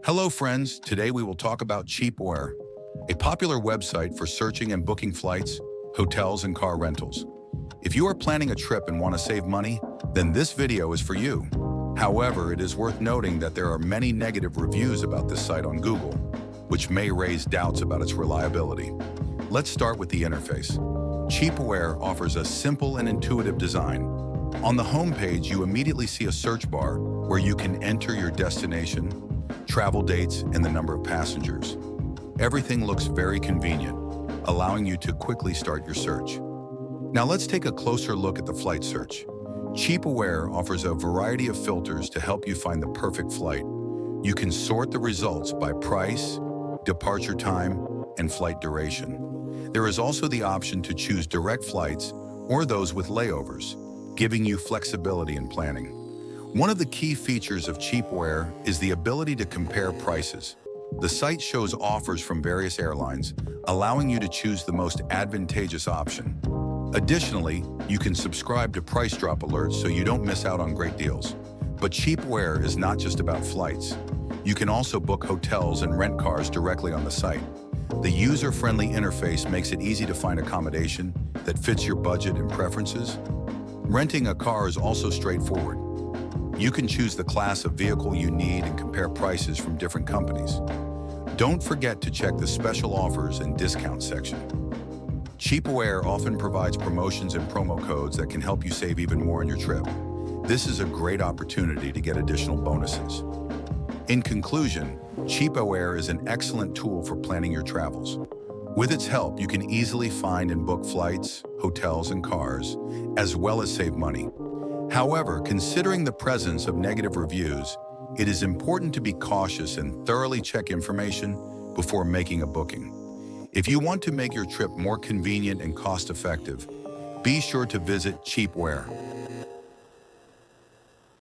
Hello friends, today we will talk about CheapOair, a popular website for searching and booking flights, hotels, and car rentals. If you are planning a trip and want to save money, then this video is for you. However, it is worth noting that there are many negative reviews about this site on Google, which may raise doubts about its reliability. Let's start with the interface. CheapOair offers a simple and intuitive design. On the homepage, you immediately see a search bar where you can enter your destination, travel dates, and the number of passengers. Everything looks very convenient, allowing you to quickly start your search. Now let's take a closer look at the flight search. CheapOair offers a variety of filters to help you find the perfect flight. You can sort the results by price, departure time, and flight duration. There is also the option to choose direct flights or those with layovers, giving you flexibility in planning. One of the key features of CheapOair is the ability to compare prices. The site shows offers from various airlines, allowing you to choose the most advantageous option. Additionally, you can subscribe to price drop alerts so you don't miss out on great deals. But CheapOair is not just about flights. You can also book hotels and rent cars directly on the site. The user-friendly interface makes it easy to find accommodation that fits your budget and preferences. Renting a car is also straightforward. You can choose the class of vehicle you need and compare prices from different companies. Don't forget to check the special offers and discount section. CheapOair often provides promotions and promo codes that can help you save even more on your trip. This is a great opportunity to get additional bonuses. In conclusion, CheapOair is an excellent tool for planning your travels. With its help, you can easily find and book flights, hotels, and cars, as well as save money. However, considering the presence of negative reviews, it is important to be cautious and thoroughly check information before making a booking. If you want to make your trip more convenient and cost-effective, be sure to visit CheapOair.